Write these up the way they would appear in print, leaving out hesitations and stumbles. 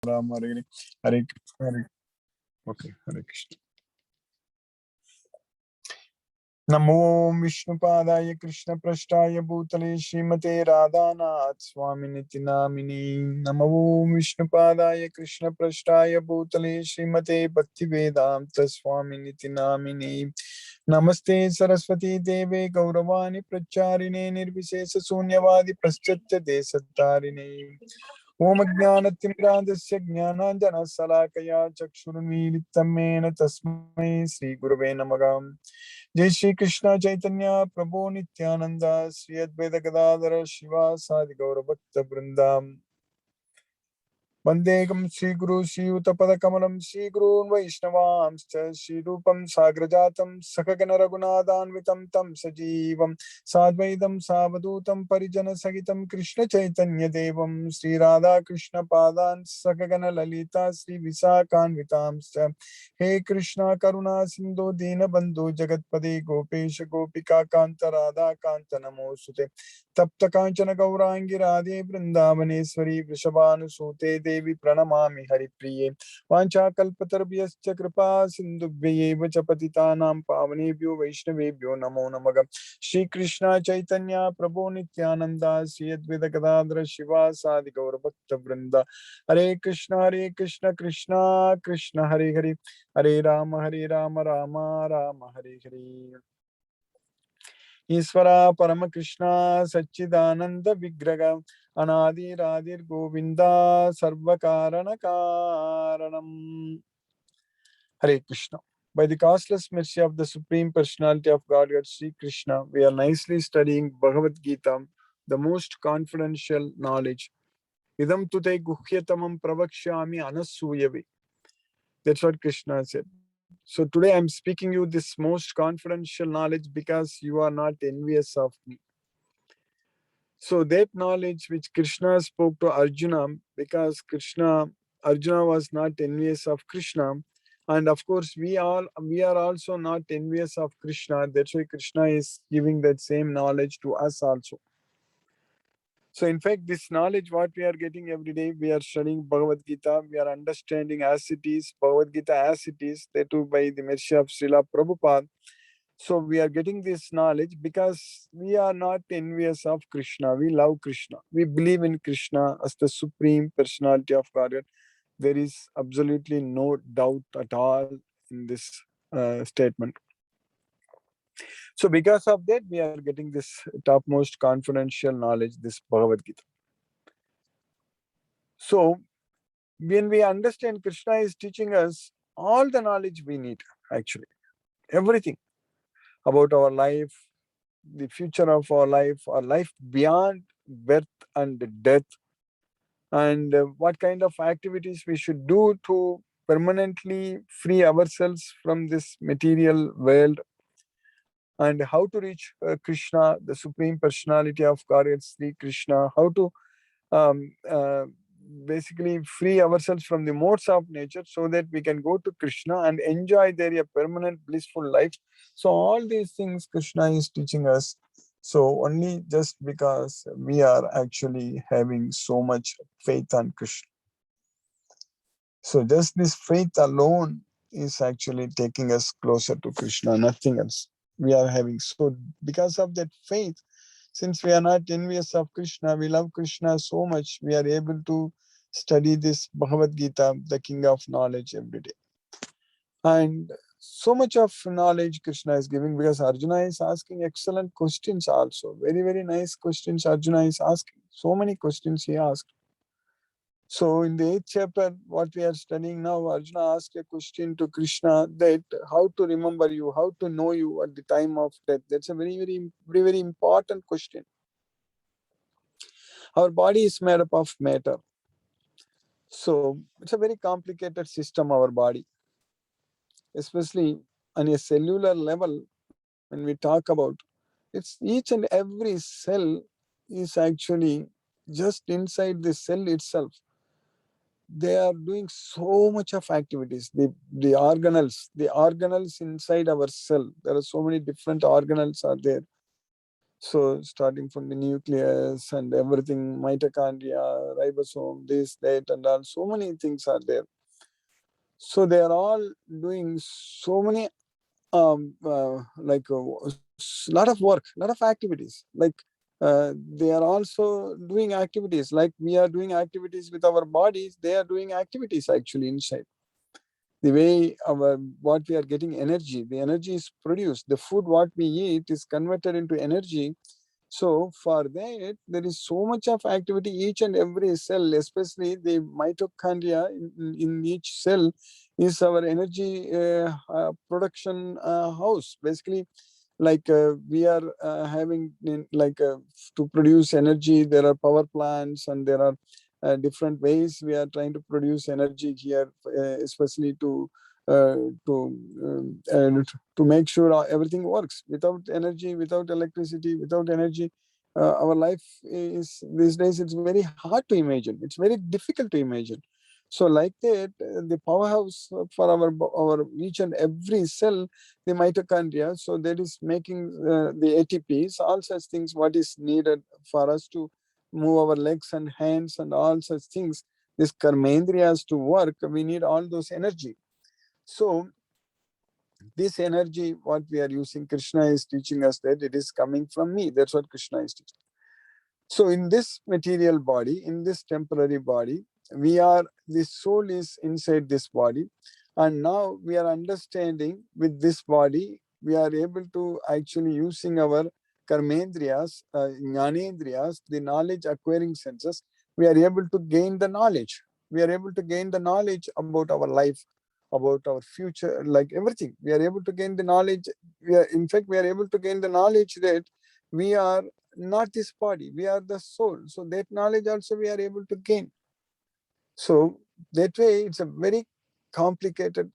Ram Hare Hare. Hare Krishna, Hare. Okay, Hare Krishna. Namo Vishnupadaya Krishna Prashtaya Bhutale Srimate Radhanath Swaminiti Namini. Namo Vishnupadaya Krishna Prashtaya Bhutale Srimate Bhaktivedanta Swaminiti Namini. Namaste Saraswati Deve Gauravani Pracharine Nirvisesa Sunyavadi Praschatya Desatarine. Om Jnanatimrandasya Jnananjana Salakaya Chakshurunmilitam Mena Tasmai Sri Gurave Namaha. Jai Shri Krishna Chaitanya Prabhu Nityananda Sri Advaita Gadadhara Shiva Sadi Gaura Bhakta Vrindam Vandegam Sri Guru Sri Uttapada Kamalam Sri Guru Vaishnavamscha Sri Rupam Sagrajatam Sakagana Raghunathanvitam Tam Sajivam Sadvaidam Savadutam Parijana Sagitam Krishna Chaitanya Devam Sri Radha Krishna Padan Sakagana Lalita Sri Visakanvitamscha He Krishna Karuna Sindhu Dina Bandhu Jagatpade Gopesha Gopika Kanta Radha Kanta Namosute Tapta Kanchana Gaurangi Radhe Vrindavaneshwari Vrishabhanusute Devi Pranamami Haripriye Vancha Kalpatarabhyascha Kripa Sindhubhye Patitanam Pavanebhyo Vaishnavebhyo Namo Namaha. Shri Krishna Chaitanya Prabhu Nityananda Sri Advaita Gadadhara Shiva Sadi Gaura Bhakta Vrinda. Hare Krishna Krishna Krishna Hare Hare Hare Rama Rama Rama Hare Hare. Isvara Parama Krishna Satchidananda Vigraha Anadi Radhir Govinda Sarvakarana Karanam. Hare Krishna. By the costless mercy of the Supreme Personality of Godhead, Sri Krishna, we are nicely studying Bhagavad Gita, the most confidential knowledge. Idam tute guhyatamam pravakshyami anasuyavi. That's what Krishna said. So today I'm speaking you this most confidential knowledge because you are not envious of me. So that knowledge which Krishna spoke to Arjuna, because Arjuna was not envious of Krishna, and of course we are also not envious of Krishna. That's why Krishna is giving that same knowledge to us also. So in fact, this knowledge what we are getting every day, we are studying Bhagavad Gita, we are understanding as it is, Bhagavad Gita as it is, that too by the mercy of Srila Prabhupada. So we are getting this knowledge because we are not envious of Krishna. We love Krishna. We believe in Krishna as the Supreme Personality of Godhead. There is absolutely no doubt at all in this statement. So because of that, we are getting this topmost confidential knowledge, this Bhagavad Gita. So when we understand Krishna is teaching us all the knowledge we need, actually, everything about our life, the future of our life beyond birth and death, and what kind of activities we should do to permanently free ourselves from this material world, and how to reach Krishna, the Supreme Personality of Godhead, Sri Krishna, how to um, uh, basically free ourselves from the modes of nature so that we can go to Krishna and enjoy there a permanent blissful life. So all these things Krishna is teaching us. So only just because we are actually having so much faith on Krishna. So just this faith alone is actually taking us closer to Krishna, nothing else. We are having. So because of that faith, since we are not envious of Krishna, we love Krishna so much, we are able to study this Bhagavad Gita, the king of knowledge, every day. And so much of knowledge Krishna is giving, because Arjuna is asking excellent questions also. Very, very nice questions Arjuna is asking. So many questions he asked. So in the 8th chapter, what we are studying now, Arjuna asked a question to Krishna that how to remember you, how to know you at the time of death. That's a very, very, very, very important question. Our body is made up of matter. So it's a very complicated system, our body. Especially on a cellular level, when we talk about, it's each and every cell is actually just inside the cell itself. They are doing so much of activities. The organelles inside our cell. There are so many different organelles are there. So starting from the nucleus and everything, mitochondria, ribosome, this, that, and all, so many things are there. So they are all doing so many lot of work, lot of activities. They are also doing activities like we are doing activities with our bodies. They are doing activities actually inside. The way our what we are getting energy, the energy is produced. The food what we eat is converted into energy. So for that, there is so much of activity each and every cell, especially the mitochondria in each cell is our energy production house. Basically, we are having to produce energy. There are power plants and there are different ways we are trying to produce energy here, especially uh, to to make sure everything works. Without energy, without electricity, without energy, our life is these days it's very hard to imagine. It's very difficult to imagine. So like that, the powerhouse for our each and every cell, the mitochondria. So that is making the ATPs, all such things. What is needed for us to move our legs and hands and all such things. This karmendriyas to work, we need all those energy. So this energy, what we are using, Krishna is teaching us that it is coming from me. That's what Krishna is teaching. So in this material body, in this temporary body, the soul is inside this body. And now we are understanding with this body, we are able to actually using our karmendriyas, jnanendriyas, the knowledge acquiring senses, we are able to gain the knowledge. We are able to gain the knowledge about our life, about our future, like everything. We are able to gain the knowledge. In fact, we are able to gain the knowledge that we are not this body, we are the soul. So that knowledge also we are able to gain. So that way it's a very complicated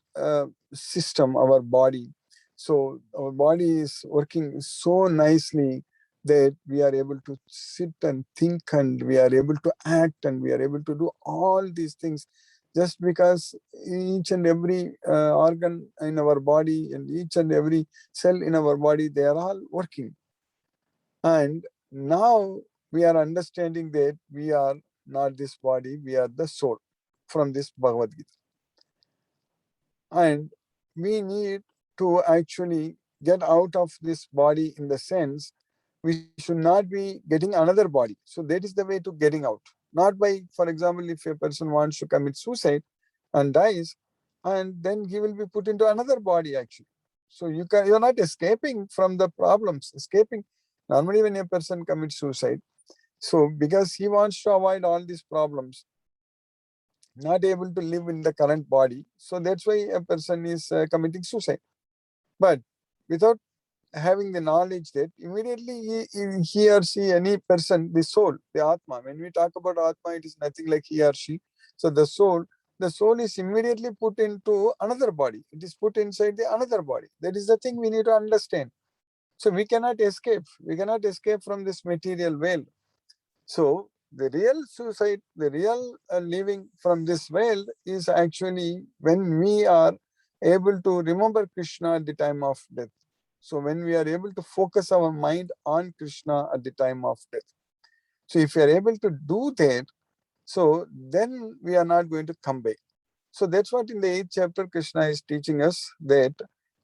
system, our body. So our body is working so nicely that we are able to sit and think and we are able to act and we are able to do all these things just because each and every organ in our body and each and every cell in our body, they are all working. And now we are understanding that we are not this body, we are the soul from this Bhagavad Gita. And we need to actually get out of this body in the sense we should not be getting another body. So that is the way to getting out. Not by, for example, if a person wants to commit suicide and dies, and then he will be put into another body actually. So you're not escaping from the problems, escaping. Normally when a person commits suicide, so because he wants to avoid all these problems, not able to live in the current body, so that's why a person is committing suicide. But without having the knowledge that immediately he or she, any person, the soul, the Atma, when we talk about Atma, it is nothing like he or she. So the soul is immediately put into another body. It is put inside the another body. That is the thing we need to understand. So we cannot escape. We cannot escape from this material veil. So the real suicide, the real living from this world is actually when we are able to remember Krishna at the time of death. So when we are able to focus our mind on Krishna at the time of death. So if we are able to do that, so then we are not going to come back. So that's what in the 8th chapter Krishna is teaching us, that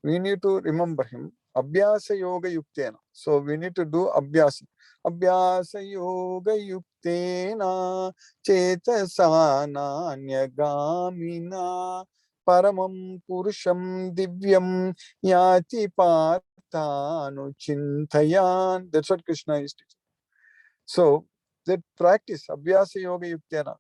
we need to remember him. Abhyasa yoga yuktena. So we need to do abhyasa. Abhyasa yoga yuktena chetasana gamina paramam purusham divyam yati partanu chintayan. That's what Krishna is teaching. So that practice, abhyasa yoga yuktena,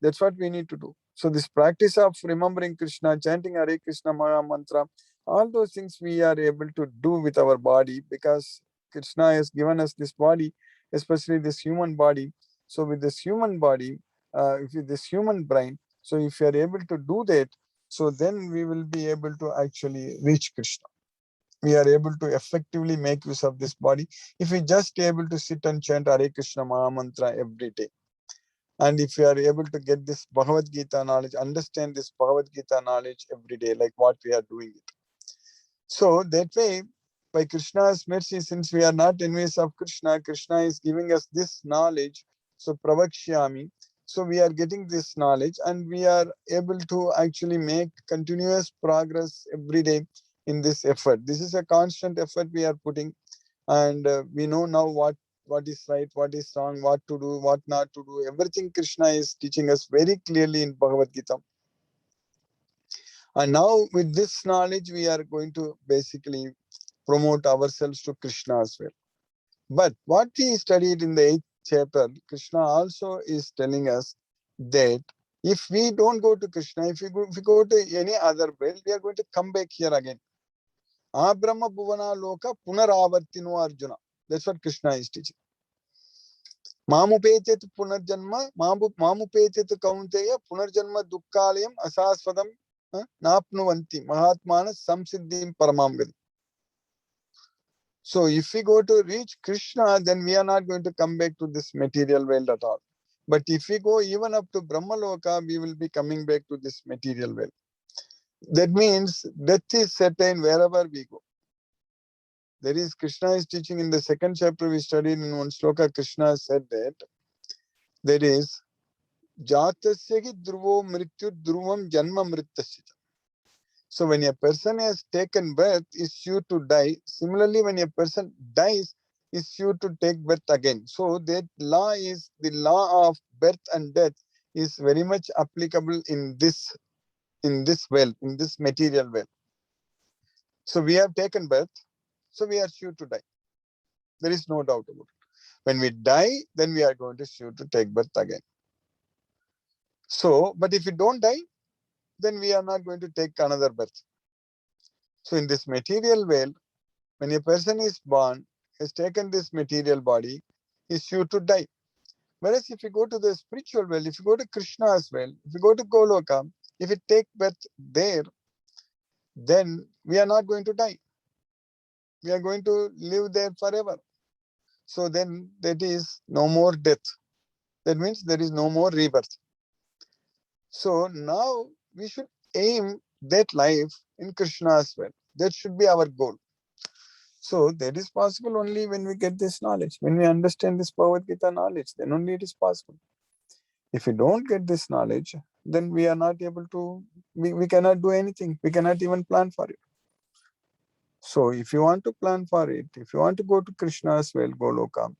that's what we need to do. So this practice of remembering Krishna, chanting Hare Krishna Maha Mantra, all those things we are able to do with our body because Krishna has given us this body, especially this human body. So with this human body, with this human brain, so if we are able to do that, so then we will be able to actually reach Krishna. We are able to effectively make use of this body if we just able to sit and chant Hare Krishna Maha Mantra every day. And if you are able to get this Bhagavad Gita knowledge, understand this Bhagavad Gita knowledge every day, like what we are doing it. So that way, by Krishna's mercy, since we are not enemies of Krishna, Krishna is giving us this knowledge. So pravakshyami. So we are getting this knowledge and we are able to actually make continuous progress every day in this effort. This is a constant effort we are putting, and we know now what is right, what is wrong, what to do, what not to do. Everything Krishna is teaching us very clearly in Bhagavad Gita. And now with this knowledge, we are going to basically promote ourselves to Krishna as well. But what we studied in the 8th chapter, Krishna also is telling us that if we don't go to Krishna, if we go to any other world, we are going to come back here again. Abrahma Bhuvana Loka Punaravartino Arjuna. That's what Krishna is teaching. Mamupetet Punarjanma, Mamupetet Kaunteya, Punarjanma Dukkalayam Asaswadam Napnuvanti, Mahatmana Samsiddhim Paramamgadi. So if we go to reach Krishna, then we are not going to come back to this material world at all. But if we go even up to Brahmaloka, we will be coming back to this material world. That means death is certain wherever we go. There is, Krishna is teaching in the 2nd chapter we studied in one sloka. Krishna said that there is Jatasya dhruvo mrityu dhruvam janma mritasya. So when a person has taken birth, is sure to die. Similarly, when a person dies, is sure to take birth again. So that law is the law of birth and death is very much applicable in this world, in this material world. So we have taken birth, so we are sure to die. There is no doubt about it. When we die, then we are going to sure to take birth again. So, but if we don't die, then we are not going to take another birth. So in this material world, when a person is born, has taken this material body, is sure to die. Whereas if you go to the spiritual world, if you go to Krishna as well, if you go to Goloka, if you take birth there, then we are not going to die. We are going to live there forever. So then that is no more death. That means there is no more rebirth. So now we should aim that life in Krishna as well. That should be our goal. So that is possible only when we get this knowledge. When we understand this Bhagavad Gita knowledge, then only it is possible. If we don't get this knowledge, then we are not able to, we cannot do anything. We cannot even plan for it. So if you want to plan for it, if you want to go to Krishna as well, Goloka,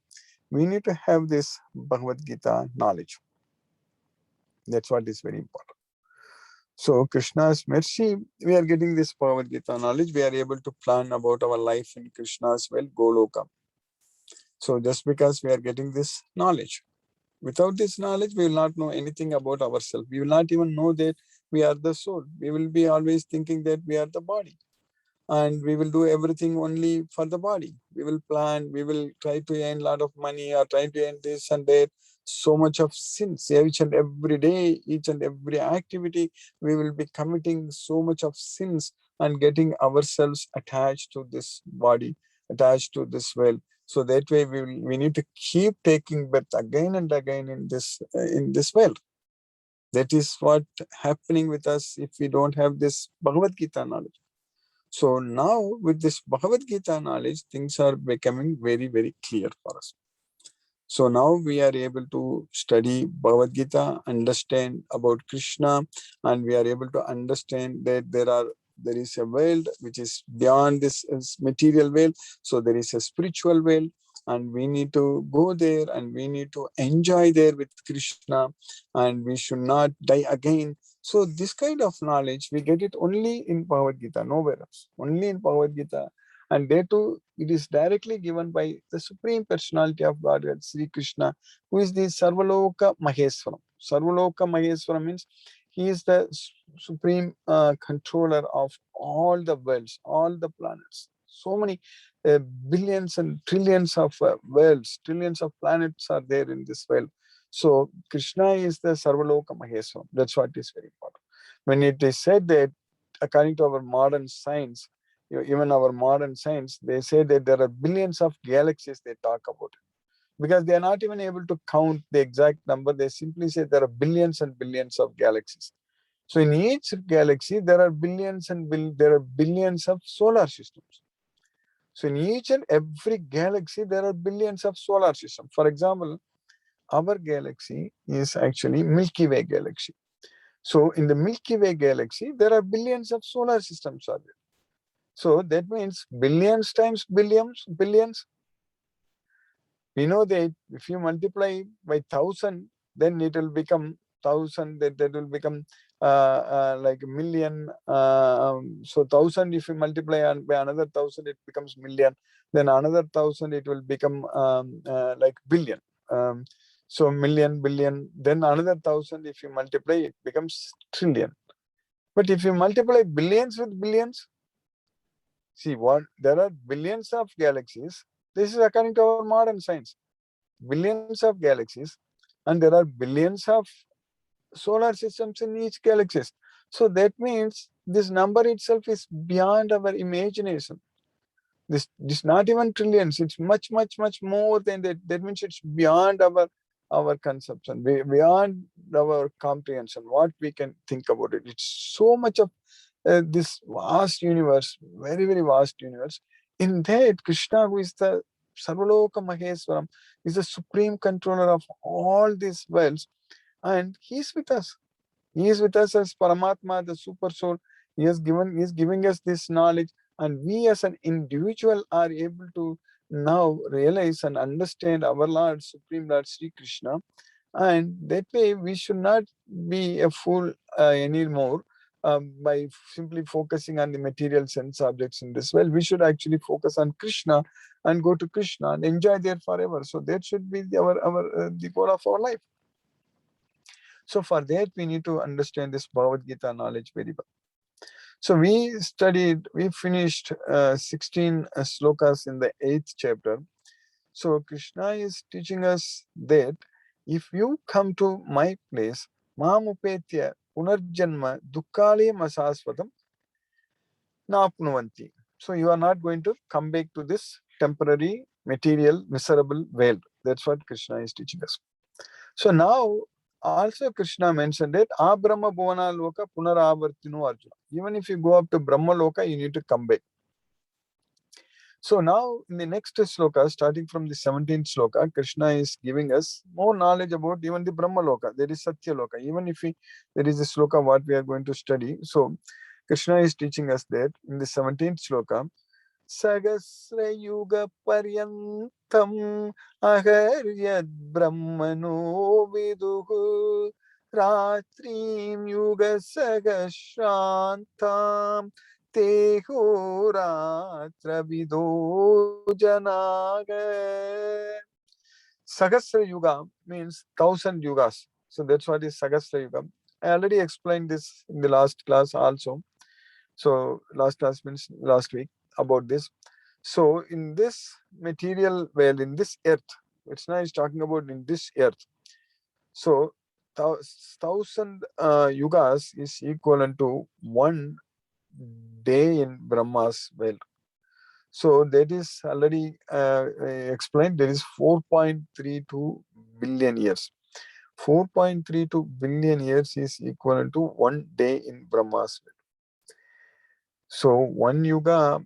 we need to have this Bhagavad Gita knowledge. That's what is very important. So Krishna's mercy, we are getting this Bhagavad Gita knowledge. We are able to plan about our life in Krishna as well, Goloka. So just because we are getting this knowledge, without this knowledge, we will not know anything about ourselves. We will not even know that we are the soul. We will be always thinking that we are the body. And we will do everything only for the body. We will plan, we will try to earn a lot of money or try to earn this and that. So much of sins, each and every day, each and every activity, we will be committing so much of sins and getting ourselves attached to this body, attached to this world. So that way we need to keep taking birth again and again in this world. That is what happening with us if we don't have this Bhagavad Gita knowledge. So now with this Bhagavad Gita knowledge, things are becoming very, very clear for us. So now we are able to study Bhagavad Gita, understand about Krishna, and we are able to understand that there is a world which is beyond this material world. So there is a spiritual world, and we need to go there and we need to enjoy there with Krishna, and we should not die again. So this kind of knowledge, we get it only in Bhagavad Gita, nowhere else, only in Bhagavad Gita. And there too, it is directly given by the Supreme Personality of Godhead, Sri Krishna, who is the Sarvaloka Maheswaram. Sarvaloka Maheswaram means he is the supreme controller of all the worlds, all the planets. So many billions and trillions of worlds, trillions of planets are there in this world. So Krishna is the Sarvaloka Maheswaram. That's what is very important. When it is said that, according to our modern science, even our modern science, they say that there are billions of galaxies they talk about it. Because they are not even able to count the exact number. They simply say there are billions and billions of galaxies. So in each galaxy, there are billions and there are billions of solar systems. So in each and every galaxy, there are billions of solar systems. For example, our galaxy is actually Milky Way galaxy. So in the Milky Way galaxy, there are billions of solar systems are there. So that means billions times billions, billions. We know that if you multiply by 1,000, then it will become 1,000, that will become like a million. So 1,000, if you multiply by another 1,000, it becomes million. Then another 1,000, it will become like billion. So million, billion. Then another 1,000, if you multiply, it becomes trillion. But if you multiply billions with billions, see what there are billions of galaxies. This is according to our modern science. Billions of galaxies, and there are billions of solar systems in each galaxy. So that means this number itself is beyond our imagination. This not even trillions, it's much, much, much more than that. That means it's beyond our conception, beyond our comprehension, what we can think about it. It's so much of this vast universe, very, very vast universe. In that, Krishna, who is the Sarvaloka Maheswaram, is the supreme controller of all these worlds, and he is with us. He is with us as Paramatma, the super soul. He is giving us this knowledge, and we as an individual are able to now realize and understand our Lord, Supreme Lord Sri Krishna. And that way, we should not be a fool anymore by simply focusing on the material sense objects in this world. We should actually focus on Krishna and go to Krishna and enjoy there forever. So that should be our the goal of our life. So for that, we need to understand this Bhagavad Gita knowledge very well. So we finished 16 slokas in the 8th chapter. So Krishna is teaching us that if you come to my place, Mamupetya Punarjanma Dukkale Masasvatam Napnuvanti. So you are not going to come back to this temporary, material, miserable world. That's what Krishna is teaching us. So now, also Krishna mentioned that Abrahma Bhuvana Loka Punaravartino Arjuna. Even if you go up to Brahma Loka, you need to come back. So now in the next sloka, starting from the 17th sloka, Krishna is giving us more knowledge about even the Brahma Loka. There is Satya Loka. Even if there is a sloka what we are going to study. So Krishna is teaching us that in the 17th sloka, Sagasrayuga Paryantam Aharyad Brahmano Viduhu Ratrim Yuga Sagashrantam Tehoratra Vido Janaga. Sahasra Yuga means 1,000 yugas. So that's what is Sahasra Yuga. I already explained this in the last class also. So last class means last week about this. So in this material world, in this earth, Krishna is talking about in this earth. So 1,000 yugas is equivalent to 1 day in Brahma's world. So that is already explained. There is 4.32 billion years. 4.32 billion years is equivalent to 1 day in Brahma's world. So one yuga,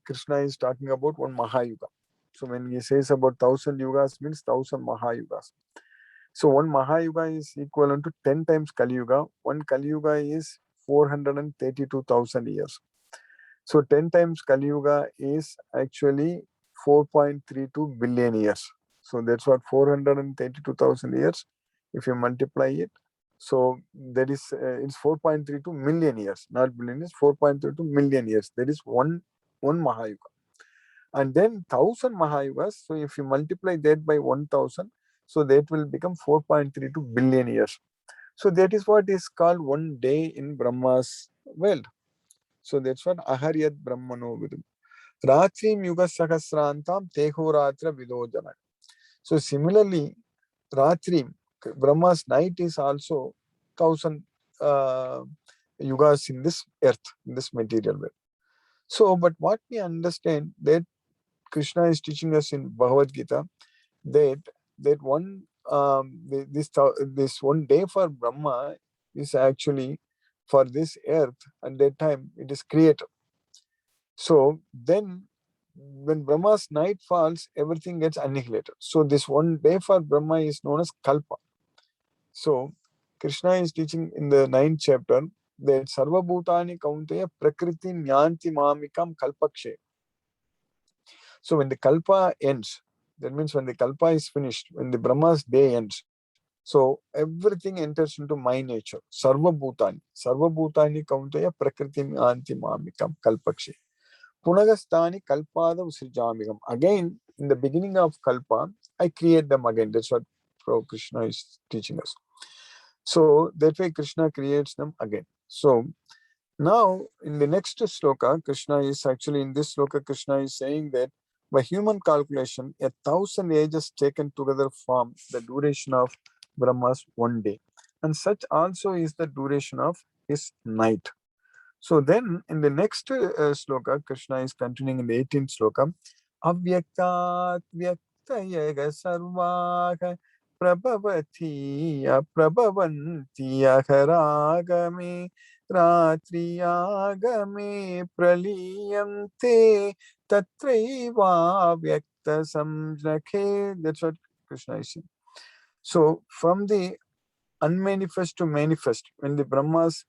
Krishna is talking about one Mahayuga. So when he says about 1,000 yugas means 1,000 Mahayugas. So one Mahayuga is equivalent to 10 times Kali Yuga. One Kali Yuga is 432,000 years. So 10 times Kali Yuga is actually 4.32 billion years. So that's what 432,000 years. If you multiply it, so that is it's 4.32 million years, not billion years. 4.32 million years. That is one Mahayuga. And then 1,000 Mahayugas. So if you multiply that by 1,000, so that will become 4.32 billion years. So that is what is called 1 day in Brahma's world. So that's what Aharyad Brahmano Vidum. Ratrim Yuga Sahasrantam Tehoratra Vidojana. So similarly, Ratrim, Brahma's night is also 1,000 yugas in this earth, in this material world. So, but what we understand that Krishna is teaching us in Bhagavad Gita that this 1 day for Brahma is actually for this earth. At that time, it is created. So then when Brahma's night falls, everything gets annihilated. So this one day for Brahma is known as Kalpa. So Krishna is teaching in the 9th chapter that Sarva Bhutani Kaunteya Prakriti Nyanti Mamikam Kalpakshe. So when the Kalpa ends, that means when the Kalpa is finished, when the Brahma's day ends, so everything enters into my nature. Sarva Bhutani Kaunteya Prakriti Nyanti Mamikam Kalpakshe. Punagastani Kalpada Usrijamigam. Again, in the beginning of Kalpa, I create them again. That's what Krishna is teaching us. So that way Krishna creates them again. So now in the next sloka, Krishna is actually in this sloka, Krishna is saying that by human calculation, 1,000 ages taken together form the duration of Brahma's one day. And such also is the duration of his night. So then in the next sloka, Krishna is continuing in the 18th sloka. Avyaktat vyaktayaga sarvaha prabhavati aprabhavanti akharagame ratriyagame praliyante tatraiva vyakta samjnakhe. That's what Krishna is saying. So from the unmanifest to manifest, when the Brahma's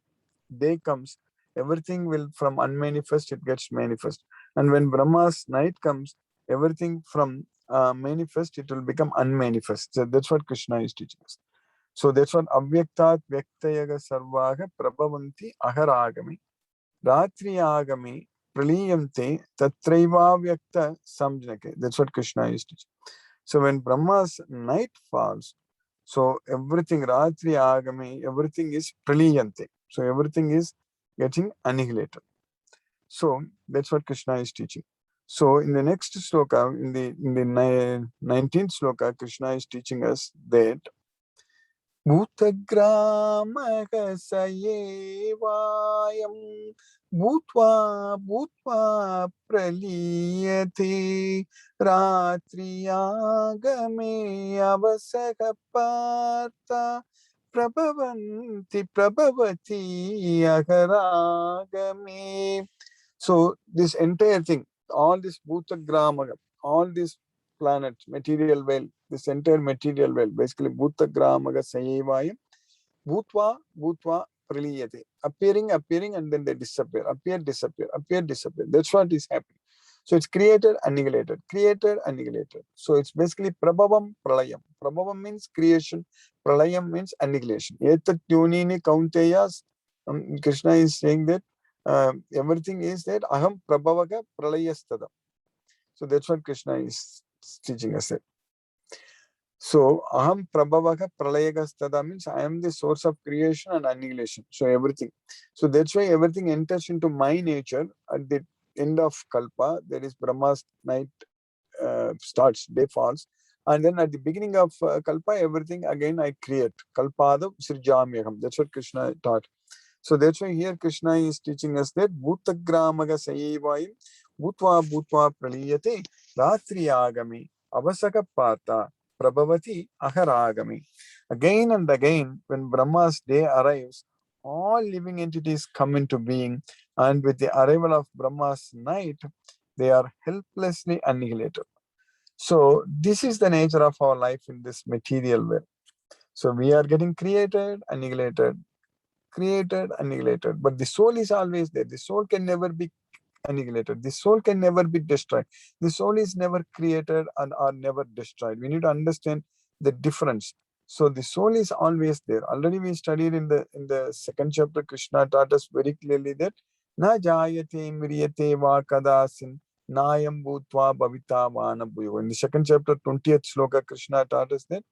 day comes, everything will from unmanifest, it gets manifest. And when Brahma's night comes, everything from manifest, it will become unmanifest. So that's what Krishna is teaching us. So that's what avyaktat vyaktayaga sarvaha prabhavanti aharagami ratri agami praliyante tatraiva vyakta samjnake. That's what Krishna is teaching. So when Brahma's night falls, so everything ratri agami, everything is praliyante. So everything is getting annihilated. So that's what Krishna is teaching. So in the next sloka, in the 19th sloka, Krishna is teaching us that भूतग्रामः स एवायं भूत्वा भूत्वा प्रलीयते रात्र्यागमे अवसः पार्थ प्रभवति अहरागमे. So this entire thing, all this Bhutagrama, all this planets, material world, this entire material world, basically Bhutagramaga Sayevayam, Bhutva Praliyate. Appearing, and then they disappear. Appear, disappear, appear, disappear. That's what is happening. So it's created, annihilated, created, annihilated. So it's basically Prabhavam Pralayam. Prabhavam means creation, Pralayam means annihilation. Etat Yunini Kaunteyas, Krishna is saying that everything is that Aham Prabhavaka Pralayastada. So that's what Krishna is teaching us. So Aham Prabhavaka Pralayagastada means I am the source of creation and annihilation. So everything. So that's why everything enters into my nature at the end of Kalpa. There is Brahma's night starts, day falls. And then at the beginning of Kalpa, everything again I create. Kalpada Srijamyaham. That's what Krishna taught. So that's why here Krishna is teaching us that Bhutagramaga Sayevayam Bhutva Bhutva Praliyate Ratri Agami Avasaka Pata Prabhavati Aharagami. Again and again, when Brahma's day arrives, all living entities come into being, and with the arrival of Brahma's night, they are helplessly annihilated. So this is the nature of our life in this material world. So we are getting created, annihilated, but the soul is always there. The soul can never be annihilated. The soul can never be destroyed. The soul is never created and are never destroyed. We need to understand the difference. So the soul is always there. Already we studied in the second chapter, Krishna taught us very clearly that na jayate mriyate va kadasin nayam bhutva bhavita vanabhuyo. In the second chapter, 20th sloka, Krishna taught us that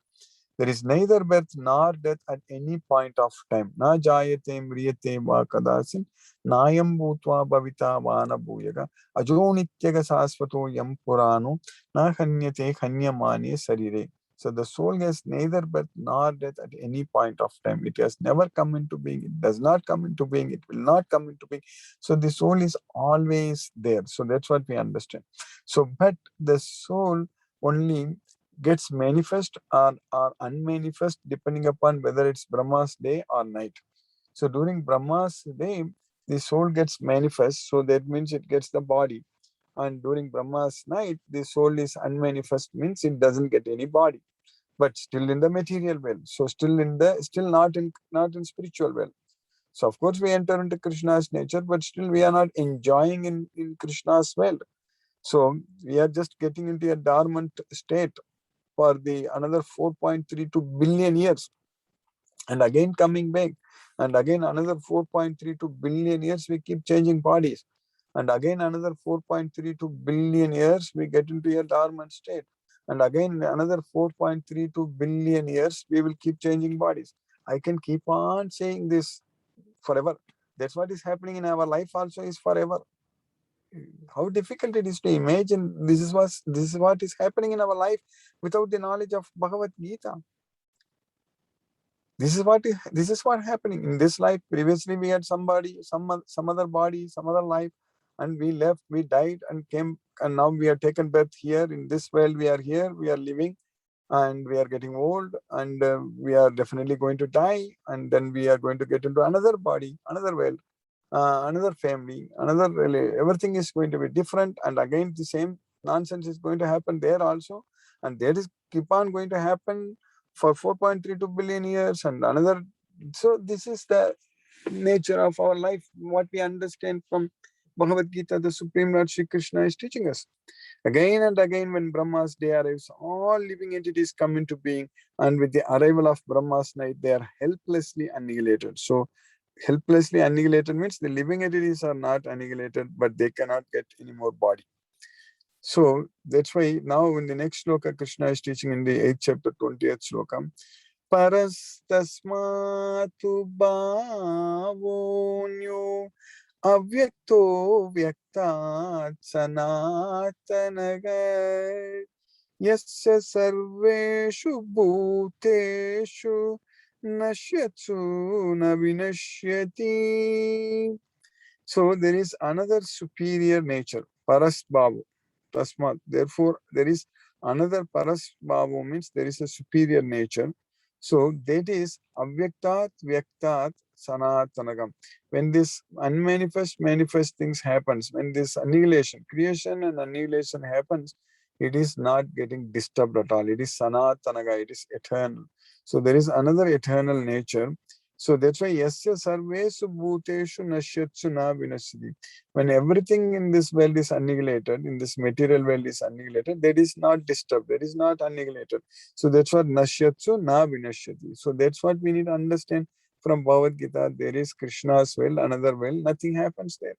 there is neither birth nor death at any point of time. Na jayate mriyate va kadasin nayam bhutva bhavita vana bhuyaga ajo nityaga sasvato yam purano na hanyate hanyamane sarire. So the soul has neither birth nor death at any point of time. It has never come into being. It does not come into being. It will not come into being. So the soul is always there. So that's what we understand. So, but the soul only gets manifest or unmanifest depending upon whether it's Brahma's day or night. So during Brahma's day, the soul gets manifest, so that means it gets the body. And during Brahma's night, the soul is unmanifest, means it doesn't get any body, but still in the material world. So still not in spiritual world. So of course we enter into Krishna's nature, but still we are not enjoying in Krishna's world. So we are just getting into a dormant state for the another 4.32 billion years, and again coming back, and again another 4.32 billion years we keep changing bodies, and again another 4.32 billion years we get into a dormant state, and again another 4.32 billion years we will keep changing bodies. I can keep on saying this forever. That's what is happening in our life also, is forever. How difficult it is to imagine this is what is happening in our life without the knowledge of Bhagavad Gita. This is what happening in this life. Previously we had somebody, some other body, some other life, and we left, we died and came, and now we are taken birth here in this world. We are here, we are living, and we are getting old, and we are definitely going to die, and then we are going to get into another body, another world, another family, everything is going to be different, and again the same nonsense is going to happen there also, and that is keep on going to happen for 4.32 billion years and another. So this is the nature of our life, what we understand from Bhagavad Gita. The Supreme Lord Shri Krishna is teaching us. Again and again, when Brahma's day arrives, all living entities come into being, and with the arrival of Brahma's night, they are helplessly annihilated. So helplessly annihilated means the living entities are not annihilated, but they cannot get any more body. So that's why now in the next sloka, Krishna is teaching in the 8th chapter, 20th sloka, Parastasmatu bhavonyo avyakto vyaktat sanatanaga yasya sarveshu bhuteshu nashyatsu na vinashyati. So there is another superior nature, Parasbhavu. Tasmat. Therefore, there is another Parasbhavu, means there is a superior nature. So that is Avyaktat Vyaktat Sanatanagam. When this unmanifest manifest things happens, when this annihilation, creation and annihilation happens, it is not getting disturbed at all. It is Sanatanaga, it is eternal. So there is another eternal nature. So that's why Yasya Sarvesu Bhuteshu Nashyatsu Na Vinashyati. When everything in this world is annihilated, in this material world is annihilated, that is not disturbed, that is not annihilated. So that's what Nashyatsu Na Vinashyati. So that's what we need to understand from Bhagavad Gita. There is Krishna's world, another world, nothing happens there.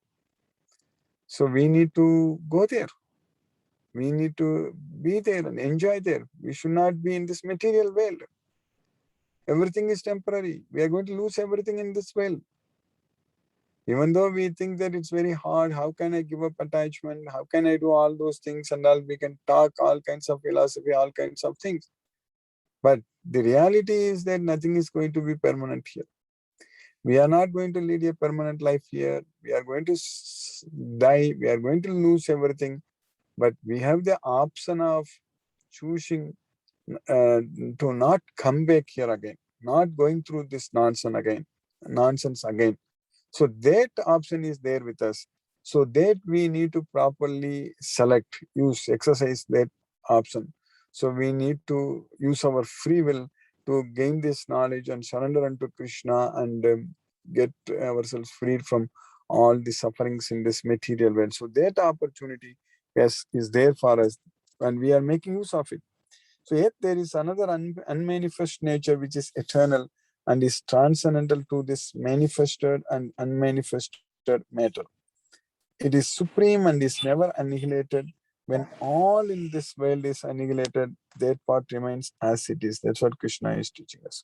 So we need to go there. We need to be there and enjoy there. We should not be in this material world. Everything is temporary. We are going to lose everything in this world. Even though we think that it's very hard, how can I give up attachment? How can I do all those things and all? We can talk all kinds of philosophy, all kinds of things. But the reality is that nothing is going to be permanent here. We are not going to lead a permanent life here. We are going to die. We are going to lose everything. But we have the option of choosing to not come back here again, not going through this nonsense again. So that option is there with us. So that we need to properly select, exercise that option. So we need to use our free will to gain this knowledge and surrender unto Krishna and get ourselves freed from all the sufferings in this material world. So that opportunity is there for us, and we are making use of it. So yet there is another unmanifest nature which is eternal and is transcendental to this manifested and unmanifested matter. It is supreme and is never annihilated. When all in this world is annihilated, that part remains as it is. That's what Krishna is teaching us.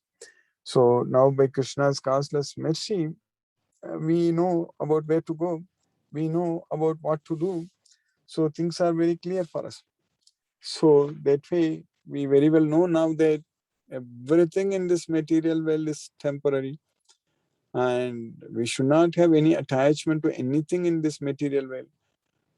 So now by Krishna's causeless mercy, we know about where to go. We know about what to do. So things are very clear for us. So that way, we very well know now that everything in this material world is temporary, and we should not have any attachment to anything in this material world.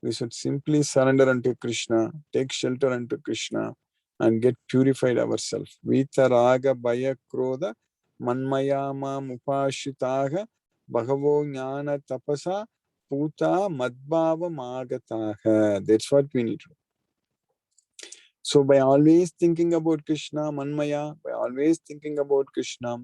We should simply surrender unto Krishna, take shelter unto Krishna, and get purified ourselves. Vita raga bhaya krodha manmayama upashitaha Bhagavo Jnana Tapasa Puta Madbhava Magataha. That's what we need to do. So by always thinking about Krishna, Manmaya, by always thinking about Krishna,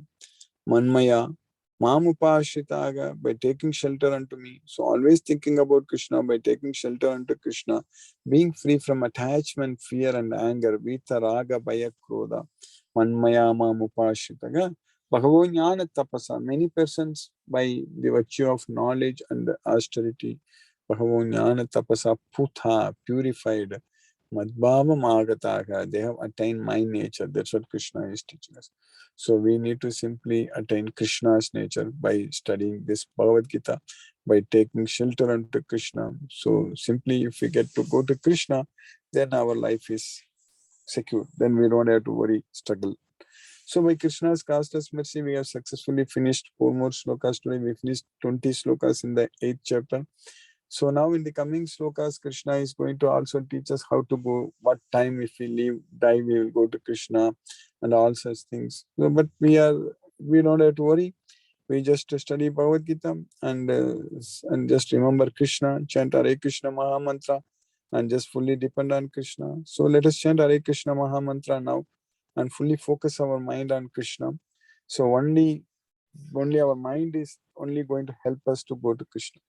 Manmaya, Mamupashitaga, by taking shelter unto me. So always thinking about Krishna by taking shelter unto Krishna, being free from attachment, fear and anger, Vita Raga Bhaya Krodha, Manmaya Mamupashitaga. Bhagavad Jnana Tapasa, many persons by the virtue of knowledge and austerity, Bhagavad Jnana Tapasa Putha, purified, Madhbhava Magataga, they have attained my nature. That's what Krishna is teaching us. So we need to simply attain Krishna's nature by studying this Bhagavad Gita, by taking shelter unto Krishna. So simply if we get to go to Krishna, then our life is secure. Then we don't have to worry, struggle. So by Krishna's causeless mercy, we have successfully finished 4 more slokas today. We finished 20 slokas in the 8th chapter. So now in the coming slokas, Krishna is going to also teach us how to go, what time if we leave, die, we will go to Krishna and all such things. So, but we don't have to worry. We just study Bhagavad Gita and just remember Krishna, chant Hare Krishna Maha Mantra and just fully depend on Krishna. So let us chant Hare Krishna Maha Mantra now and fully focus our mind on Krishna. So only our mind is only going to help us to go to Krishna.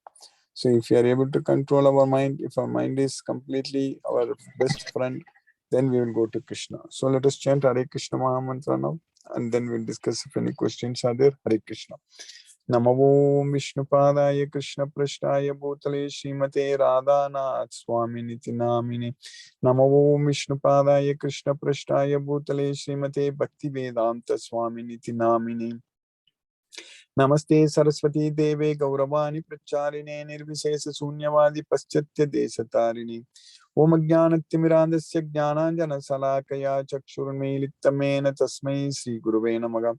So if we are able to control our mind, if our mind is completely our best friend, then we will go to Krishna. So let us chant Hare Krishna Maha Mantra now, and then we'll discuss if any questions are there. Hare Krishna. Namo Vishnupadaya Krishna Prashtaya Bhutale Srimate Radhanath Swami Niti Namine. Namo Vishnupadaya Krishna Prashtaya Bhutale Srimate Bhakti Vedanta Swami Niti Namine. Namaste Saraswati Deve Gauravani Pracharine Nirvishesha Sunyavadi Paschatya Desatarini. Om Jnanatimirandasya Jnananjana Salakaya Chakshurmilitamena Tasmai Sri Guruve Namaha.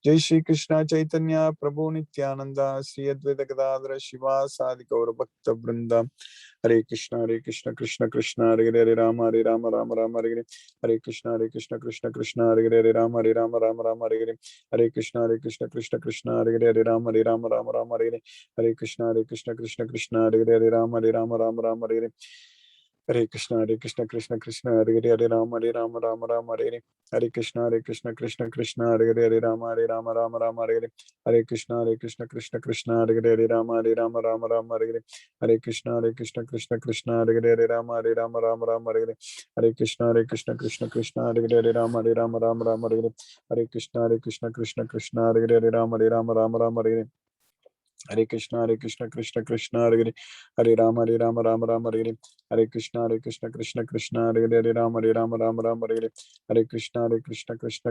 Jai Shri Krishna Chaitanya Prabhu Nityananda Sri Advaita Gadadhara Shiva Sadi Gaura Bhakta Vrinda. Hare Krishna Krishna Krishna Hare Hare Rama Rama Rama Hare Hare. Hare Krishna Krishna Krishna Hare Hare Rama Rama Hare Hare. Hare Krishna Krishna Krishna Hare Hare Rama Rama Hare Hare. Hare Krishna Krishna Krishna Hare Hare Rama Rama Hare Hare. Hare Krishna Krishna Krishna Hare Hare Rama Rama Hare Hare. Hare Krishna Krishna Krishna Hare Hare Rama Rama Hare Hare. Hare Krishna Krishna Krishna Hare Hare Rama Rama Hare Hare. Hare Krishna Krishna Krishna Hare Hare Rama Rama Hare Hare. Hare Krishna Krishna Krishna Hare Hare Rama Rama Hare Hare. Hare Krishna Krishna Krishna Hare Hare Rama Rama Hare Hare. Hare Krishna Krishna Krishna Hare Hare. Hare Rama Rama Hare Hare. Hare Krishna Krishna Krishna Hare Hare Rama Rama Hare Hare. Hare Krishna Krishna Krishna Hare Hare Rama Rama Hare Hare. Hare Krishna Krishna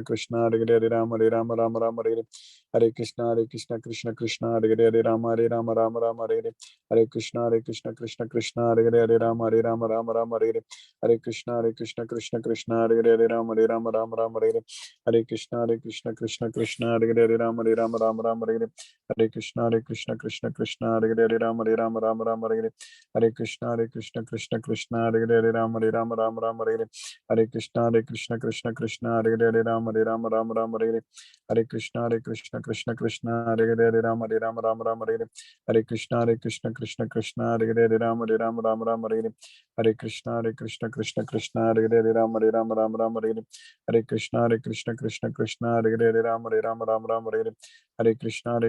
Krishna Hare Hare Rama Rama Hare Hare. Hare Krishna Krishna Krishna Hare Hare Rama Rama Hare Hare. Hare Krishna Krishna Krishna Hare Hare Rama Rama Hare Hare. Hare Krishna Krishna Krishna Hare Hare Rama Rama Hare Hare. Hare Krishna Krishna Krishna Hare Hare Rama Rama Hare Hare. Hare Krishna Krishna Krishna Hare Hare Rama Rama Hare Hare. Hare Krishna Krishna Krishna Hare Hare Rama Rama Hare Hare. Hare Krishna Krishna Krishna Hare Hare Rama Rama Hare Hare. Hare Krishna Krishna Krishna Hare Hare Rama Rama Hare Hare. Hare Krishna Krishna Krishna Hare Hare Rama Rama Hare Hare. Hare Krishna Krishna Krishna Hare Hare Rama Rama Hare Hare. Hare Krishna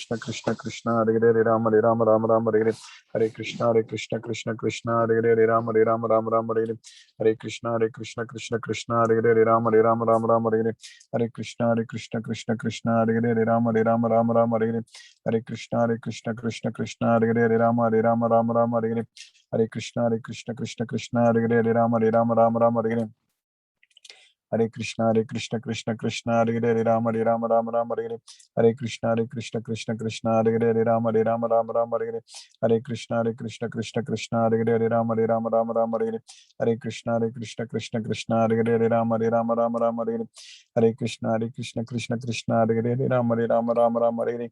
Krishna Hare Hare Rama Rama Hare Hare. Hare Krishna Krishna Krishna Hare Hare Rama Rama Hare Hare. Hare Krishna Krishna Krishna Hare Hare Rama Rama Hare Hare. Hare Krishna Krishna Krishna Hare Hare Rama Rama Hare Hare. Hare Krishna Krishna Krishna Hare Hare Rama Rama Hare Hare. Hare Krishna Krishna Krishna Hare Hare Rama Rama Hare Hare. Hare Krishna Krishna Krishna Hare Hare Rama Rama Hare Hare. Hare Krishna Krishna Hare Hare Rama Rama Hare Hare. Hare Krishna Krishna Krishna Hare Hare Rama Rama Hare Hare. Hare Krishna Krishna Krishna Hare Hare Rama Rama Hare Hare. Hare Krishna Krishna Krishna Hare Hare Rama Rama Hare Hare. Hare Krishna Krishna Krishna Hare Hare Rama Rama Hare Hare. Hare Krishna Krishna Krishna Hare Hare Rama Rama Hare Hare.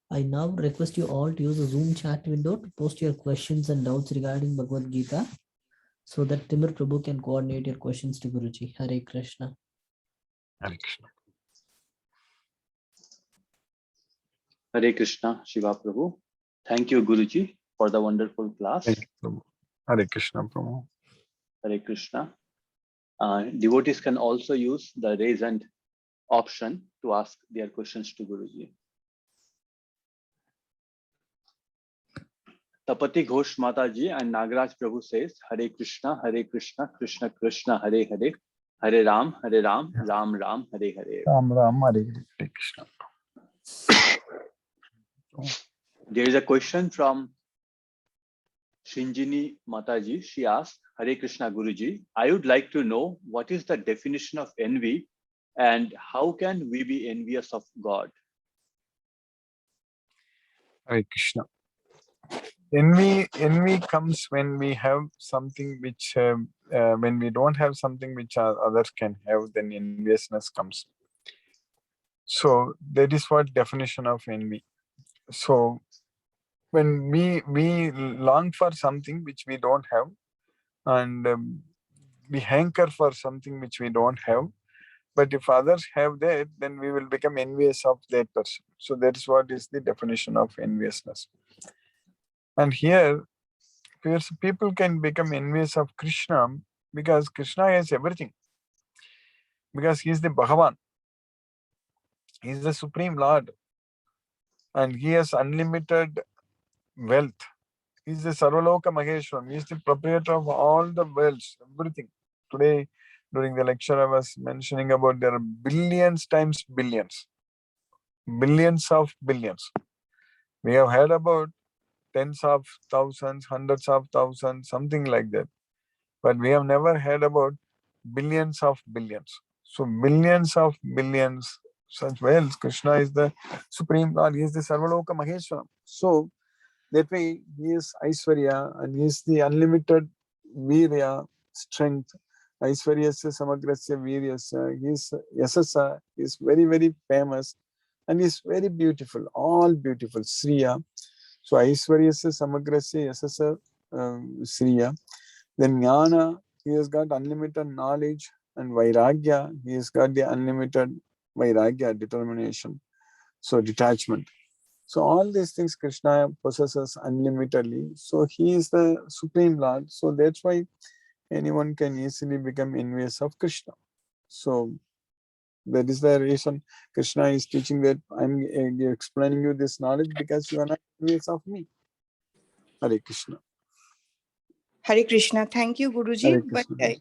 I now request you all to use the Zoom chat window to post your questions and doubts regarding Bhagavad Gita so that Timur Prabhu can coordinate your questions to Guruji. Hare Krishna. Hare Krishna. Hare Krishna, Shiva Prabhu. Thank you, Guruji, for the wonderful class. Thank you, Prabhu. Hare Krishna, Prabhu. Hare Krishna. Devotees can also use the raise hand option to ask their questions to Guruji. Tapati Ghosh Mataji and Nagaraj Prabhu says, Hare Krishna, Krishna Krishna, Hare Hare, Hare Ram, Ram Ram, Hare Hare. Ram Ram, Hare Hare Krishna. There is a question from Shinjini Mataji. She asked, Hare Krishna Guruji, I would like to know what is the definition of envy and how can we be envious of God? Hare Krishna. Envy comes when we have something which, when we don't have something which others can have, then enviousness comes. So that is what definition of envy. So when we long for something which we don't have, and we hanker for something which we don't have, but if others have that, then we will become envious of that person. So that is what is the definition of enviousness. And here, people can become envious of Krishna because Krishna has everything. Because he is the Bhagavan. He is the Supreme Lord. And he has unlimited wealth. He is the Sarvaloka Maheshwaram. He is the proprietor of all the worlds, everything. Today, during the lecture, I was mentioning about there are billions times billions. Billions of billions. We have heard about tens of thousands, hundreds of thousands, something like that. But we have never heard about billions of billions. So billions of billions, such wealth. Krishna is the Supreme Lord. He is the Sarvaloka Maheshwaram. So that way he is Aishwarya and he is the unlimited Virya, strength. Aishwaryasya Samagrasya Viryasya. He is Yasasa. He is very, very famous and he is very beautiful. All beautiful. Sriya. So Aishwaryasya Samagrasya Yasasa Sriya. Then Jnana, he has got unlimited knowledge, and Vairagya, he has got the unlimited Vairagya, determination, so detachment. So all these things Krishna possesses unlimitedly. So he is the Supreme Lord. So that's why anyone can easily become envious of Krishna. So that is the reason Krishna is teaching that I'm explaining you this knowledge because you are not envious of me. Hare Krishna. Hare Krishna. Thank you, Guruji. Hare But Krishna.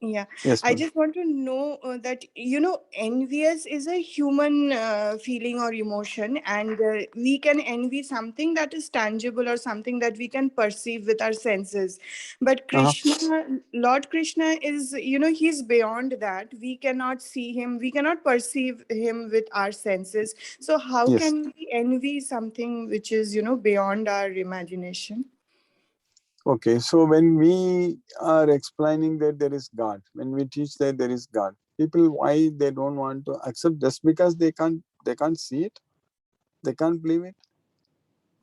yeah, Yes, I ma'am. just want to know that, envious is a human feeling or emotion, and we can envy something that is tangible or something that we can perceive with our senses. But Krishna, Lord Krishna is, he's beyond that. We cannot see him, we cannot perceive him with our senses. So how Yes. can we envy something which is, beyond our imagination? Okay, so when we are explaining that there is God, when we teach that there is God, people, why they don't want to accept just because they can't see it, they can't believe it,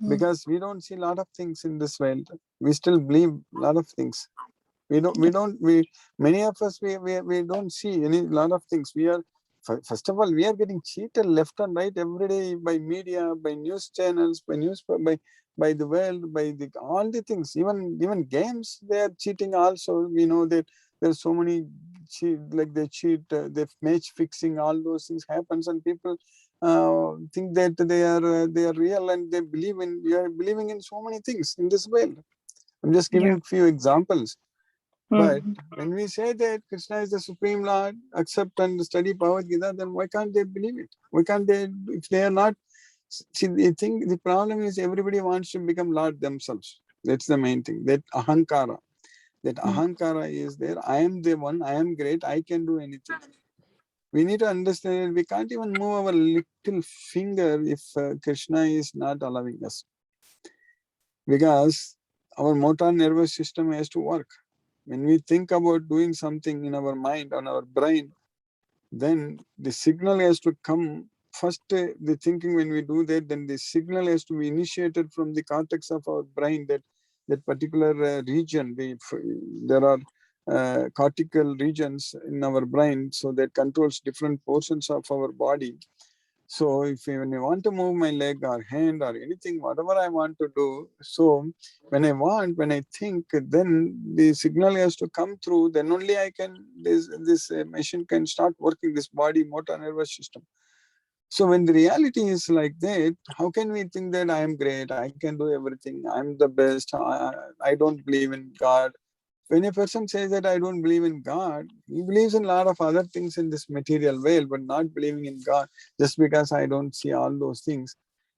because we don't see a lot of things in this world. We still believe a lot of things. We many of us we don't see any lot of things. We are, first of all, we are getting cheated left and right every day by media, by news channels, by the world, by all the things. Even games, they are cheating also. We know that there's so many they cheat, they match fixing, all those things happens, and people think that they are real, and we are believing in so many things in this world. I'm just giving a few examples. But when we say that Krishna is the Supreme Lord, accept and study Bhagavad Gita, then why can't they believe it? Why can't they, if they are not? See, I think the problem is everybody wants to become Lord themselves. That's the main thing. That ahankara. That ahankara is there. I am the one, I am great, I can do anything. We need to understand we can't even move our little finger if Krishna is not allowing us. Because our motor nervous system has to work. When we think about doing something in our mind, on our brain, then the signal has to come first the thinking when we do that, then the signal has to be initiated from the cortex of our brain, that particular region. There are cortical regions in our brain, so that controls different portions of our body. So when I want to move my leg or hand or anything, whatever I want to do, so when I think, then the signal has to come through, then only this machine can start working, this body motor nervous system. So when the reality is like that, how can we think that I am great, I can do everything, I'm the best, I don't believe in God? When a person says that I don't believe in God, he believes in a lot of other things in this material world, but not believing in God just because I don't see all those things.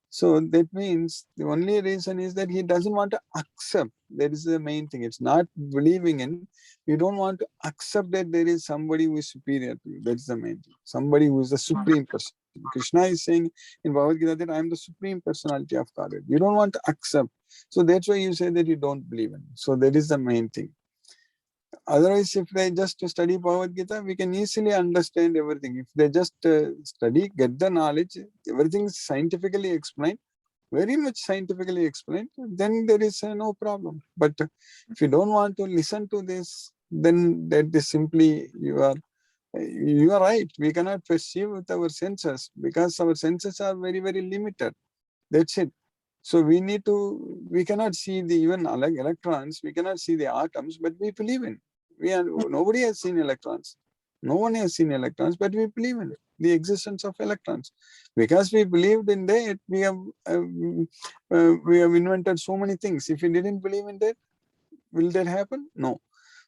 So that means the only reason is that he doesn't want to accept. That is the main thing. It's not believing in. You don't want to accept that there is somebody who is superior to you. That's the main thing. Somebody who is the supreme person. Krishna is saying in Bhagavad Gita that I am the supreme personality of God. You don't want to accept. So that's why you say that you don't believe in. So that is the main thing. Otherwise, if they just study Bhagavad Gita, we can easily understand everything. If they just study, get the knowledge, everything is scientifically explained, very much scientifically explained, then there is no problem. But if you don't want to listen to this, then that is simply you are right. We cannot perceive with our senses because our senses are very, very limited. That's it. So we cannot see the even like electrons, we cannot see the atoms, but we believe in. Nobody has seen electrons. No one has seen electrons, but we believe in the existence of electrons. Because we believed in that, we have invented so many things. If you didn't believe in that, will that happen? No.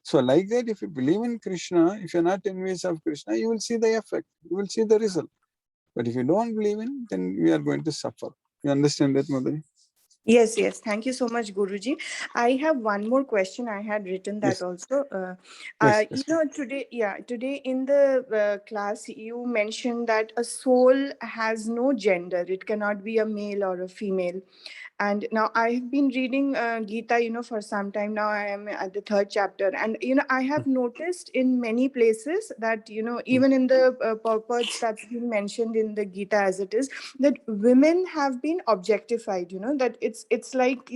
So like that, if you believe in Krishna, if you're not envious of Krishna, you will see the effect, you will see the result. But if you don't believe in, then we are going to suffer. You understand that, Madhuri? Yes, yes. Thank you so much, Guruji. I have one more question. I had written that Yes, also. yes, yes. Today in the class, you mentioned that a soul has no gender. It cannot be a male or a female. And now I have been reading Gita, for some time now. I am at the third chapter, and I have noticed in many places that even in the purports that's been mentioned in the Gita as it is, that women have been objectified. That it's like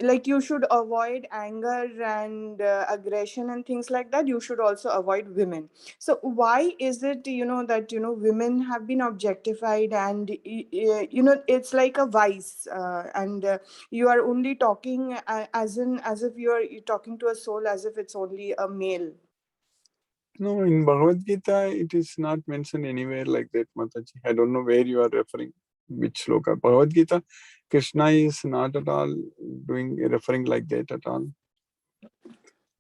like you should avoid anger and aggression and things like that. You should also avoid women. So why is it that women have been objectified, and it's like a vice, and you are only talking as if you're talking to a soul as if it's only a male. No, in Bhagavad Gita, it is not mentioned anywhere like that, Mataji. I don't know where you are referring, which sloka. Bhagavad Gita, Krishna is not at all referring like that at all.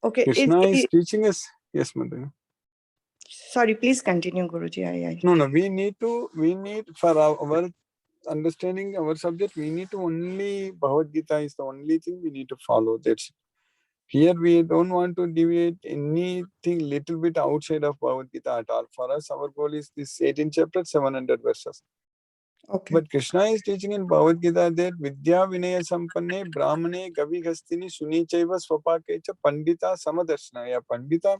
Okay, Krishna is teaching us. Yes, Mataji. sorry, please continue, Guruji. No, we need for our understanding our subject, we need to only, Bhagavad Gita is the only thing we need to follow. That's it. Here we don't want to deviate anything little bit outside of Bhagavad Gita at all. For us, our goal is this 18 chapters, 700 verses. Okay. But Krishna is teaching in Bhagavad Gita that Vidya Vinaya Sampanne Brahmane Gavi Gastini Sunichaiva Swapakecha Pandita Samadarshana. A Pandita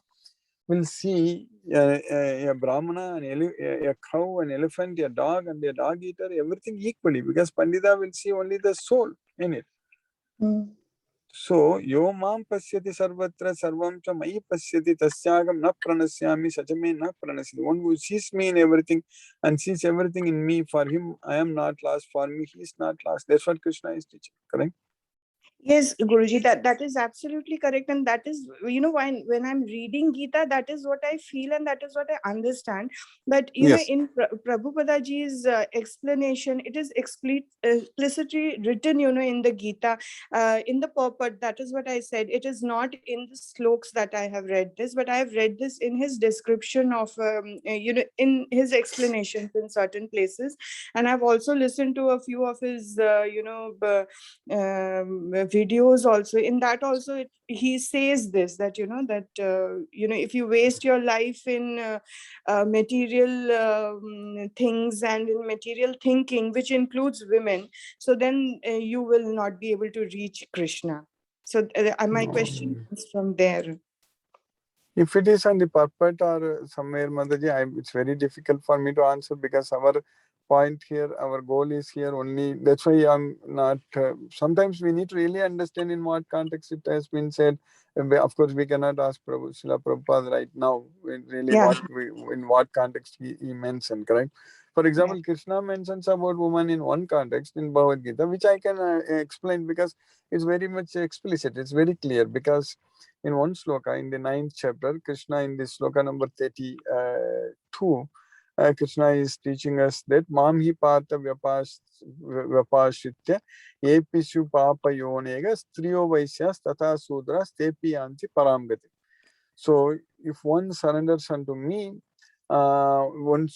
will see a Brahmana, a cow, an elephant, a dog, and a dog eater, everything equally, because Pandita will see only the soul in it. So, yo mam pasyati sarvatra sarvam cha mai pasyati tasyagam na pranasyami sajame na pranasya. One who sees me in everything and sees everything in me, for him I am not lost, for me he is not lost. That's what Krishna is teaching, correct? Yes, Guruji, that is absolutely correct. And that is, when I'm reading Gita, that is what I feel and that is what I understand. But, Yes. in Prabhupadaji's explanation, it is explicitly written, in the Gita, in the purport. That is what I said. It is not in the sloks that I have read this, but I have read this in his description of, in his explanations in certain places. And I've also listened to a few of his, videos also. In that also he says this, that if you waste your life in material things and in material thinking, which includes women, so then you will not be able to reach Krishna. So my question No. is from there. If it is on the purport or somewhere, Mataji, it's very difficult for me to answer because our point here, our goal is here only. That's why I'm not. Sometimes we need to really understand in what context it has been said. Of course, we cannot ask Srila Prabhupada right now. Really, Yeah. in what context he mentioned, correct? For example, Krishna mentions about woman in one context in Bhagavad Gita, which I can explain because it's very much explicit. It's very clear because in one sloka in the 9th chapter, Krishna in the sloka number 32, Krishna is teaching us that Mam hi partha vyapashitya epishu papa yonega striyo vaisyas tata sudras tepi anti paramgati. So if one surrenders unto me, one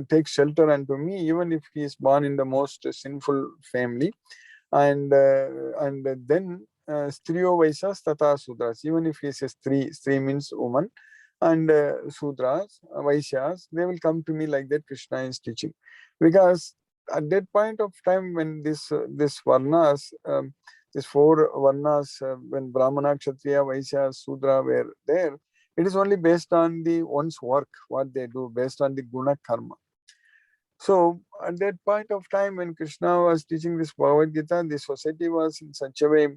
takes shelter unto me, even if he is born in the most sinful family, and then striyo vaisas tata sudras, even if he says three means woman, and sudras, vaishyas, they will come to me, like that Krishna is teaching. Because at that point of time when this varnas, these four varnas, when Brahmana, Kshatriya, Vaishya, Sudra were there, it is only based on the one's work, what they do, based on the guna karma. So at that point of time when Krishna was teaching this Bhagavad Gita, the society was in such a way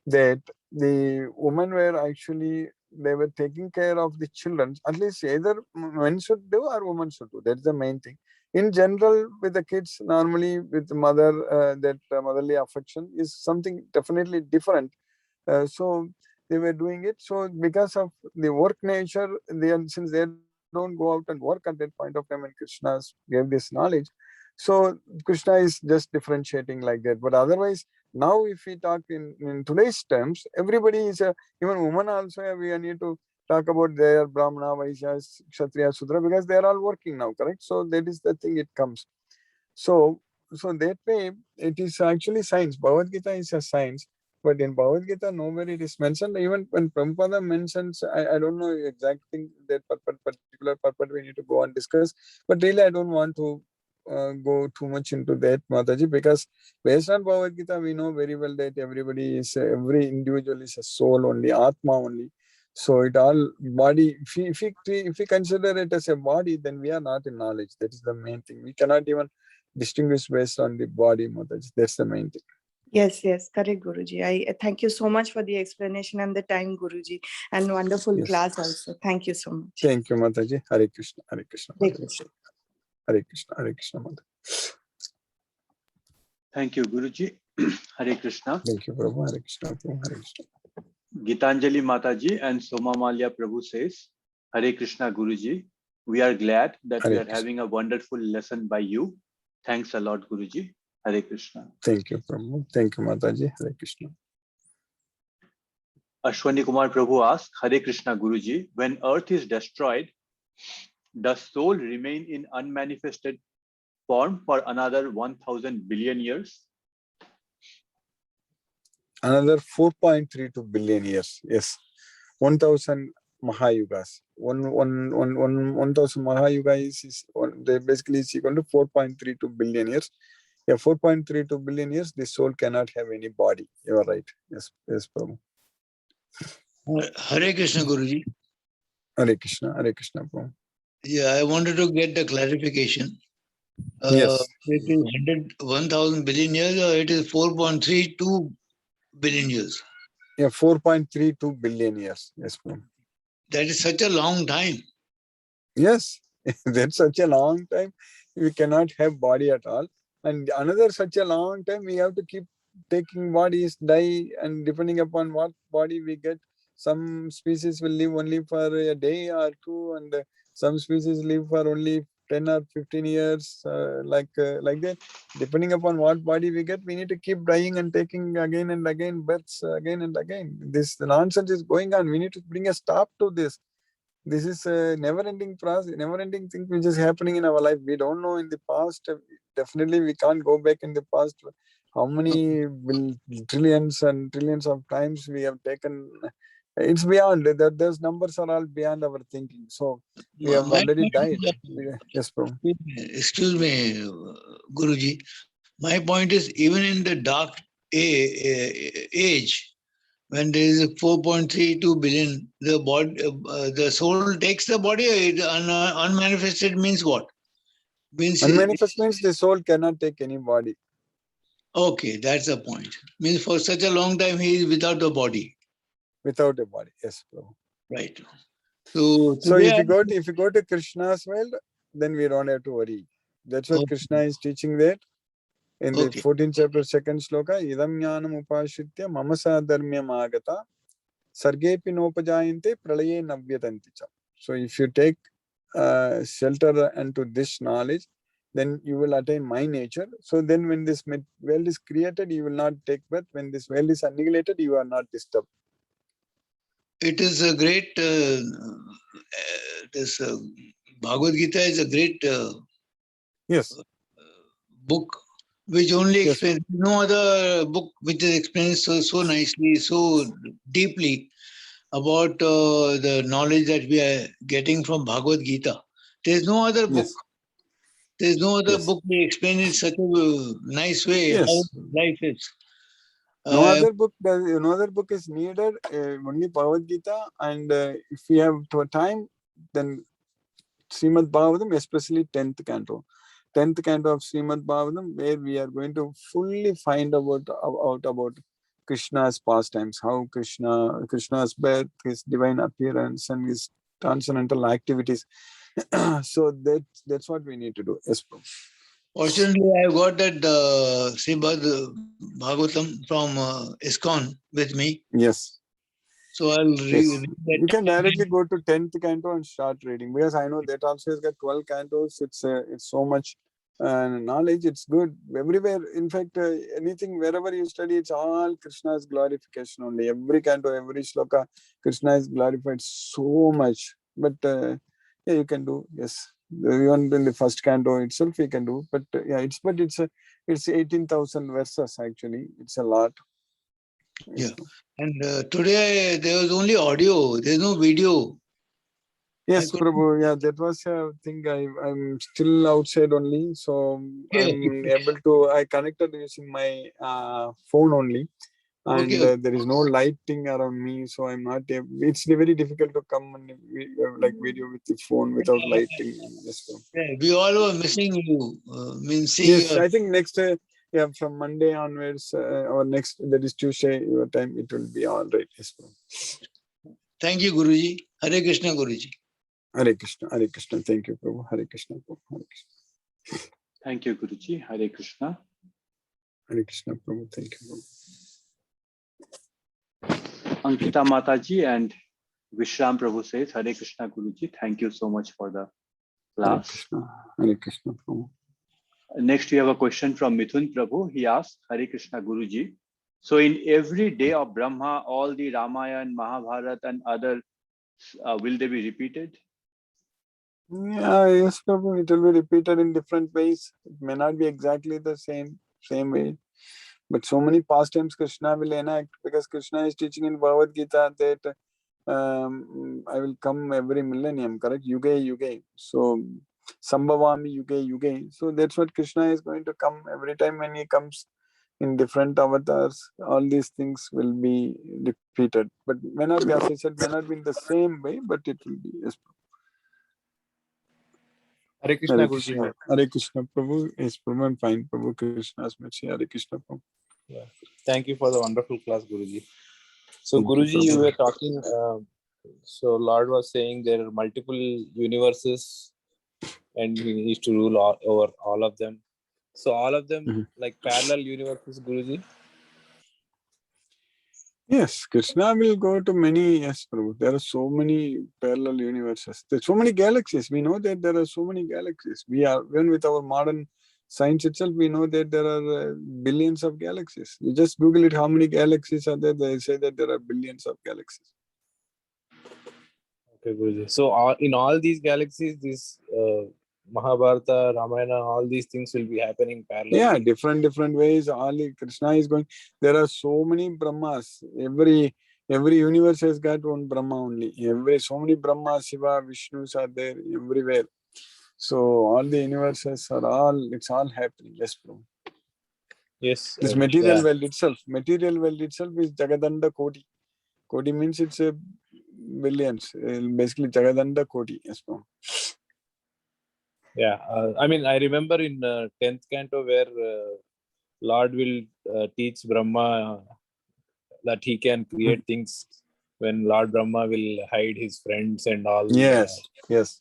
that the women were actually, they were taking care of the children. At least either men should do or women should do. That's the main thing. In general, with the kids, normally with the mother, that motherly affection is something definitely different. So they were doing it. So because of the work nature, since they don't go out and work at that point of time when Krishna gave this knowledge, so Krishna is just differentiating like that. But otherwise, now if we talk in today's terms, everybody is even women also. We need to talk about their Brahmana, Vaishyas, Kshatriya, Sudra, because they are all working now, correct? So that is the thing it comes. So that way, it is actually science. Bhagavad Gita is a science, but in Bhagavad Gita, nowhere it is mentioned. Even when Prabhupada mentions, I don't know exact thing that particular purport we need to go and discuss. But really, I don't want to go too much into that, Mataji, because based on Bhagavad Gita, we know very well that every individual is a soul only, Atma only. So it all body. If we consider it as a body, then we are not in knowledge. That is the main thing. We cannot even distinguish based on the body, Mataji. That's the main thing. Yes, correct, Guruji. I thank you so much for the explanation and the time, Guruji, and wonderful Yes. class also. Thank you so much. Thank you, Mataji. Hare Krishna, Hare Krishna, Hare Mataji. Krishna. Hare Krishna, Hare Krishna, Mataji. Thank you, Guruji. Hare Krishna. Thank you, Prabhu. Hare Krishna, Prabhu. Hare Krishna. Gitanjali Mataji and Soma Malya Prabhu says, Hare Krishna, Guruji. We are glad that Hare we are Krishna. having a wonderful lesson by you. Thanks a lot, Guruji. Hare Krishna. Thank you, Prabhu. Thank you, Mataji. Hare Krishna. Ashwani Kumar Prabhu asks, Hare Krishna, Guruji. When earth is destroyed, does soul remain in unmanifested form for another 1,000 billion years? Another 4.32 billion years. Yes. 1,000 Mahayugas. 1,000 Mahayugas is basically is equal to 4.32 billion years. Yeah, 4.32 billion years, the soul cannot have any body. You are right. Yes, Prabhu. Hare Krishna, Guruji. Hare Krishna, Prabhu. Yeah, I wanted to get the clarification. Yes. It is 1,000 billion years or it is 4.32 billion years? Yeah, 4.32 billion years. Yes, Prabhu. That is such a long time. Yes, that's such a long time. We cannot have body at all. And another such a long time, we have to keep taking bodies, die, and depending upon what body we get, some species will live only for a day or two, and some species live for only 10 or 15 years, like that. Depending upon what body we get, we need to keep dying and taking again and again births again and again. This nonsense is going on. We need to bring a stop to this. This is a never-ending process, never-ending thing which is happening in our life. We don't know in the past. Definitely, we can't go back in the past. How many trillions and trillions of times we have taken? It's beyond that. Those numbers are all beyond our thinking. So we have already died. Yes, bro. Excuse me, Guruji. My point is, even in the dark age, when there is 4.32 billion, the body, the soul takes the body. Unmanifested means what? Means Unmanifest means the soul cannot take any body. okay, that's the point. Means for such a long time he is without the body, Without a body. Yes, Prabhu. right? So So today, if you go to Krishna's world, then we don't have to worry. That's what okay, Krishna is teaching there in the okay. 14th chapter, 2nd sloka. Idam jnanam upashritya mama sadharmyam agata sargepi nopajayante pralaye navyatanti cha. So if you take shelter into this knowledge, then you will attain my nature. So then when this world is created, you will not take birth. When this world is annihilated, you are not disturbed. It is a great. This Bhagavad Gita is a great Yes. book which only Yes. explains. No other book which is explained so nicely, so deeply about the knowledge that we are getting from Bhagavad Gita. There is no other book. Yes. There is no other Yes. book they explain in such a nice way Yes. how life is. No other book is needed. Only Bhagavad Gita, and if we have time, then Srimad Bhagavatam, especially 10th canto. 10th canto of Srimad Bhagavatam, where we are going to fully find out about Krishna's pastimes, how Krishna's birth, his divine appearance, and his transcendental activities. So that's what we need to do. Yes, Prabhu. Fortunately, I got that Srimad Bhagavatam from ISKCON with me. Yes. So I'll Yes. read that. You can directly go to 10th canto and start reading, because I know that also has got 12 cantos. It's so much knowledge. It's good everywhere. In fact, anything wherever you study, it's all Krishna's glorification only. Every canto, every shloka, Krishna is glorified so much. But yeah, you can do. Yes, even in the first canto itself, you can do. But yeah, it's 18,000 verses actually. It's a lot. Yeah. And today there was only audio. There's no video. Yes, Prabhu. Yeah, that was a thing. I'm still outside only, so I'm able to. I connected using my phone only, and Okay. there is no lighting around me, so I'm not. It's very difficult to come and like video with the phone without lighting. Yes, Prabhu. Yeah, we all were missing you. Means seeing Yes, I think next. Yeah, from Monday onwards, or next, that is Tuesday, your time, it will be all right. Yes, Prabhu. Thank you, Guruji. Hare Krishna, Guruji. Hare Krishna, Hare Krishna. Thank you, Prabhu. Hare Krishna, Prabhu. Hare Krishna. Thank you, Guruji. Hare Krishna. Hare Krishna, Prabhu. Thank you, Prabhu. Ankita Mataji and Vishram Prabhu says, Hare Krishna, Guruji. Thank you so much for the Hare class. Krishna, Hare Krishna, Prabhu. Next, we have a question from Mithun Prabhu. He asks, Hare Krishna, Guruji. So in every day of Brahma, all the Ramayana, Mahabharata and other, will they be repeated? Yeah, yes, Prabhu. It will be repeated in different ways. It may not be exactly the same way. But so many pastimes Krishna will enact, because Krishna is teaching in Bhagavad Gita that I will come every millennium, correct? Yuge. So Sambhavami Yuge. So that's what Krishna is going to come every time when he comes in different avatars. All these things will be repeated, but may not be, as I said, may not be in the same way, but it will be. Yes. Hare Krishna, Hare Guruji. Krishna. Hare Krishna, Prabhu. Yes, Prabhu, I'm fine, Prabhu. Krishna's mercy. Hare Krishna, Prabhu. Yeah. Thank you for the wonderful class, Guruji. So, Thank you, Guruji, you Prabhu. were talking. So, Lord was saying there are multiple universes, and He needs to rule over all of them. So, all of them like parallel universes, Guruji. Yes, Krishna will go to many. Yes, Prabhu. There are so many parallel universes. There's so many galaxies. We know that there are so many galaxies. Even with our modern science itself, we know that there are billions of galaxies. You just Google it, how many galaxies are there? They say that there are billions of galaxies. Okay, Guruji. So, in all these galaxies, this Mahabharata, Ramayana, all these things will be happening parallelly. Yeah, different ways. Only Krishna is going. There are so many Brahmas. Every universe has got one Brahma only. So many Brahmas, Shiva, Vishnus are there everywhere. So all the universes are it's all happening. Yes, Prabhu. Yes. This material world itself is Jagadanda Koti. Koti means it's a billions. Basically, Jagadanda Koti. Yes, no. Yeah, I mean, I remember in 10th canto where Lord will teach Brahma that he can create things when Lord Brahma will hide his friends and all. Yes, yes,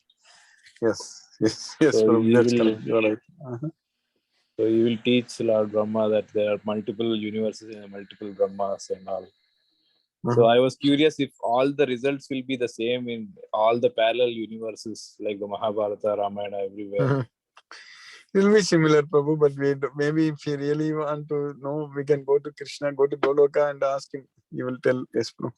yes, yes, yes, So Prabhu. he That's will, correct. You're right. Uh-huh. so he will teach Lord Brahma that there are multiple universes and multiple Brahmas and all. So I was curious if all the results will be the same in all the parallel universes, like the Mahabharata, Ramayana, everywhere. It will be similar, Prabhu, but maybe if you really want to know, we can go to Krishna, go to Goloka and ask him. He will tell, yes, Prabhu.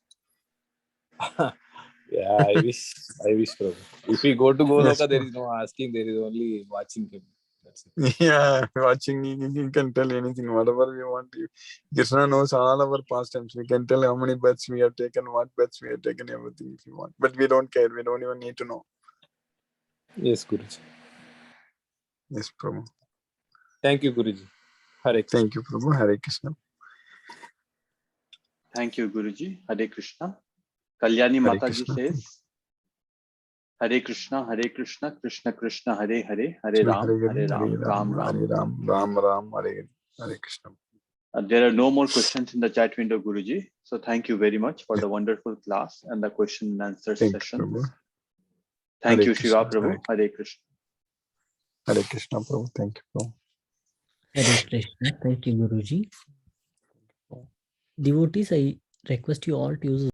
Yeah, I wish, Prabhu. If we go to Yes, Goloka, there Prabhu. is no asking, there is only watching him. That's it. Yeah, watching, you can tell anything, whatever we want. Krishna knows all our pastimes. We can tell how many births we have taken, what births we have taken, everything if you want. But we don't care. We don't even need to know. Yes, Guruji. Yes, Prabhu. Thank you, Guruji. Hare Krishna. Thank you, Prabhu. Hare Krishna. Thank you, Guruji. Hare Krishna. Kalyani Hare Mataji Krishna. says, Hare Krishna, Krishna Krishna, Hare Hare, Hare Ram, Hare Ram, Ram Ram. Hare Ram, Ram Ram, Hare Krishna. There are no more questions in the chat window, Guruji. So thank you very much for the wonderful class and the question and answer Thank session. you, Prabhu. Thank Hare you, Shiva Krishna, Prabhu. Hare Krishna. Hare Krishna, Prabhu. Thank you, Prabhu. Hare Krishna. Thank you, Guruji. Devotees, I request you all to use